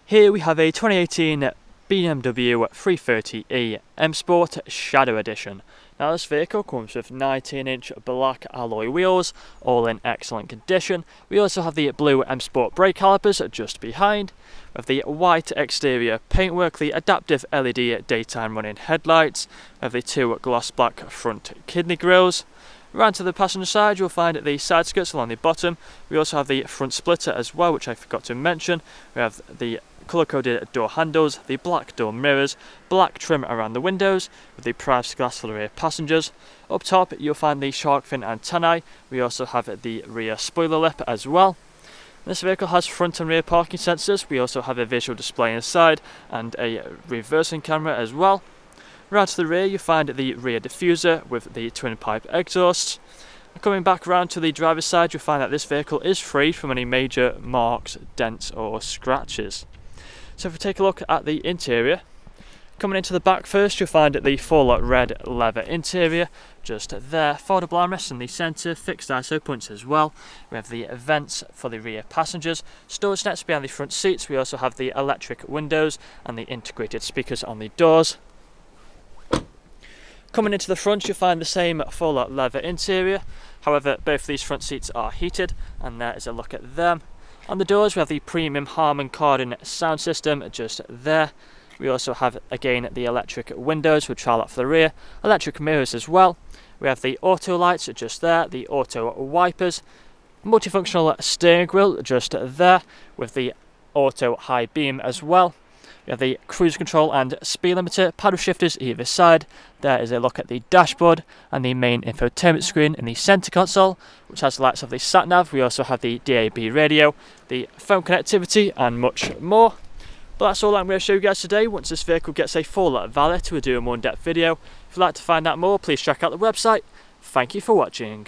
Here we have a 2018 BMW 330E M Sport Shadow Edition. Now this vehicle comes with 19-inch black alloy wheels, all in excellent condition. We also have the blue M Sport brake calipers just behind, with the white exterior paintwork, the adaptive LED daytime running headlights, with the two gloss black front kidney grills. Round to the passenger side, you'll find the side skirts along the bottom. We also have the front splitter as well, which I forgot to mention. We have the colour-coded door handles, the black door mirrors, black trim around the windows, with the privacy glass for the rear passengers. Up top, you'll find the shark fin antennae. We also have the rear spoiler lip as well. This vehicle has front and rear parking sensors. We also have a visual display inside and a reversing camera as well. Round to the rear, you find the rear diffuser with the twin pipe exhausts. Coming back round to the driver's side, you'll find that this vehicle is free from any major marks, dents or scratches. So if we take a look at the interior, coming into the back first, you'll find the full red leather interior just there, foldable armrests in the centre, fixed ISO points as well. We have the vents for the rear passengers, storage nets behind the front seats. We also have the electric windows and the integrated speakers on the doors. Coming into the front, you'll find the same full leather interior. However, both these front seats are heated, and there is a look at them. On the doors, we have the premium Harman Kardon sound system just there. We also have, again, the electric windows with trowel up for the rear, electric mirrors as well. We have the auto lights just there, the auto wipers, multifunctional steering wheel just there with the auto high beam as well. We have the cruise control and speed limiter, paddle shifters either side. There is a look at the dashboard and the main infotainment screen in the centre console, which has the lights of the sat-nav. We also have the DAB radio, the phone connectivity and much more. But that's all I'm going to show you guys today. Once this vehicle gets a full valet, we'll do a more in-depth video. If you'd like to find out more, please check out the website. Thank you for watching.